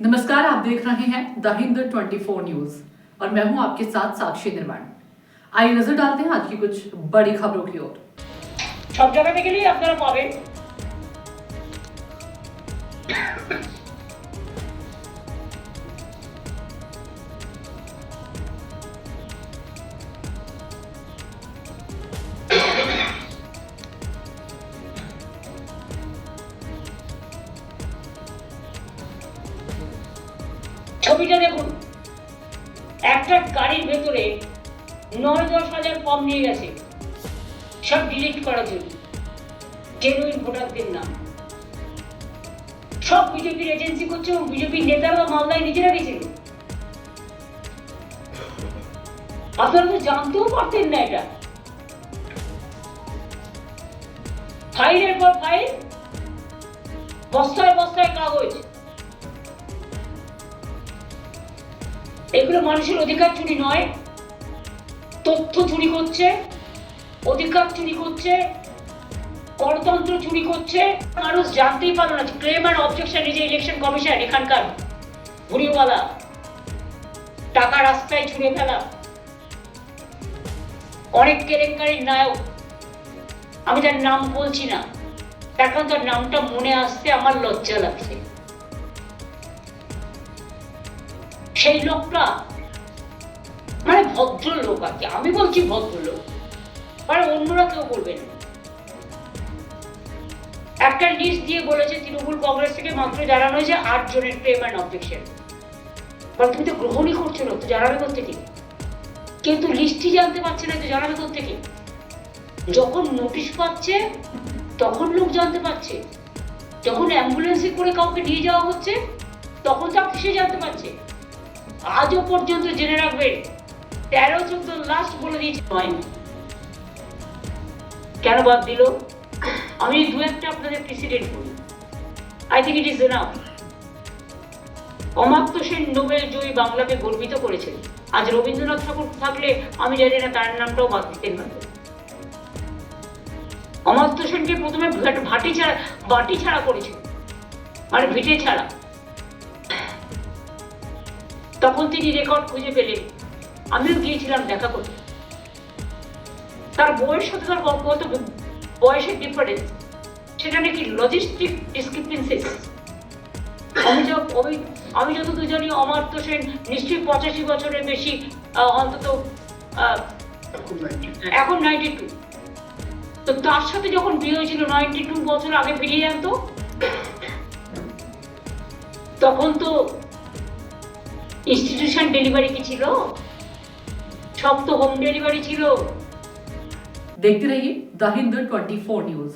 नमस्कार, आप देख रहे हैं द हिंद 24 न्यूज और मैं हूं आपके साथ साक्षी निर्माण। आइए नजर डालते हैं आज की कुछ बड़ी खबरों की ओर। सब जगह থেকে নিয়ে আপনারা পাবেন। ছবিটা দেখুন, একটা গাড়ির ভেতরে ৯-১০ হাজার ফর্ম নিয়ে গেছে, সব ডিলিট করার জন্য, জেনুইন ভোটারদের নাম। সব বিজেপির এজেন্সি করছে এবং বিজেপির নেতারা মালদায় নিজেরা গেছিল। আপনারা তো জানতেও পারতেন না এটা। ফাইলের পর ফাইল, বস্তায় বস্তায় কাগজ। এগুলো মানুষের অধিকার চুরি নয়, তথ্য চুরি করছে, অধিকার চুরি করছে, গণতন্ত্র চুরি করছে। মানুষ জানতেই পারলো না ক্লেম অ্যান্ড অবজেকশন এই যে ইলেকশন কমিশন এখানকার ভুড়িওয়ালা টাকা রাস্তায় ছুঁড়ে ফেলা, অনেক কেলেঙ্কারির নায়ক, আমি তার নাম বলছি না তার কারণ তার নামটা মনে আসতে আমার লজ্জা লাগছে। সেই লোকটা মানে ভদ্রলোক আর কি, আমি বলছি ভদ্রলোক, মানে অন্যরা কেউ বলবেন। একটা লিস্ট দিয়ে বলেছে তৃণমূল কংগ্রেস থেকে মাত্র জানানো হয়েছে ৮ জনের ক্লেম অ্যান্ড অবজেকশন। তুমি তো গ্রহণই করছো না, তো জানাবে কোত্থেকে? কিন্তু লিস্টই জানতে পারছে না, তো জানাবে কোত্থেকে? যখন নোটিশ পাচ্ছে তখন লোক জানতে পারছে, যখন অ্যাম্বুলেন্সে করে কাউকে নিয়ে যাওয়া হচ্ছে তখন তো সে জানতে পারছে। আজও পর্যন্ত জেনে রাখবেন 13-14 লাস্ট বলে দিয়েছে হয়নি। কেন বাদ দিল? আমি দু একটা আপনাদের প্রেসিডেন্ট বলি, I think it is enough. Amartya Sen Nobel জয়ী বাংলাকে গর্বিত করেছেন। আজ রবীন্দ্রনাথ ঠাকুর থাকলে আমি জানি না তার নামটাও বাদ দিতেন হয়তো। অমাত্য সেনকে প্রথমে বাটি ছাড়া করেছিল, মানে ভিটে ছাড়া। তখন তিনি রেকর্ড খুঁজে পেলেন, আমিও গিয়েছিলাম দেখা করতে। তার বইয়ের সাথে তার কত বয়সের ডিফারেন্স, সেটা নাকি লজিস্টিক ডিসক্রিপেন্সিস। আমি যতদূর জানি অমাত্য সেন নিশ্চয়ই 85 বছরের বেশি, অন্তত এখন 92। তো তার সাথে যখন বিয়ে হয়েছিল 92 বছর আগে ফিরিয়ে আনতো, তখন তো ইনস্টিটিউশন ডেলিভারি কি ছিল? সব তো হোম ডেলিভারি ছিল। देखते रहिए द हिंद 24 न्यूज।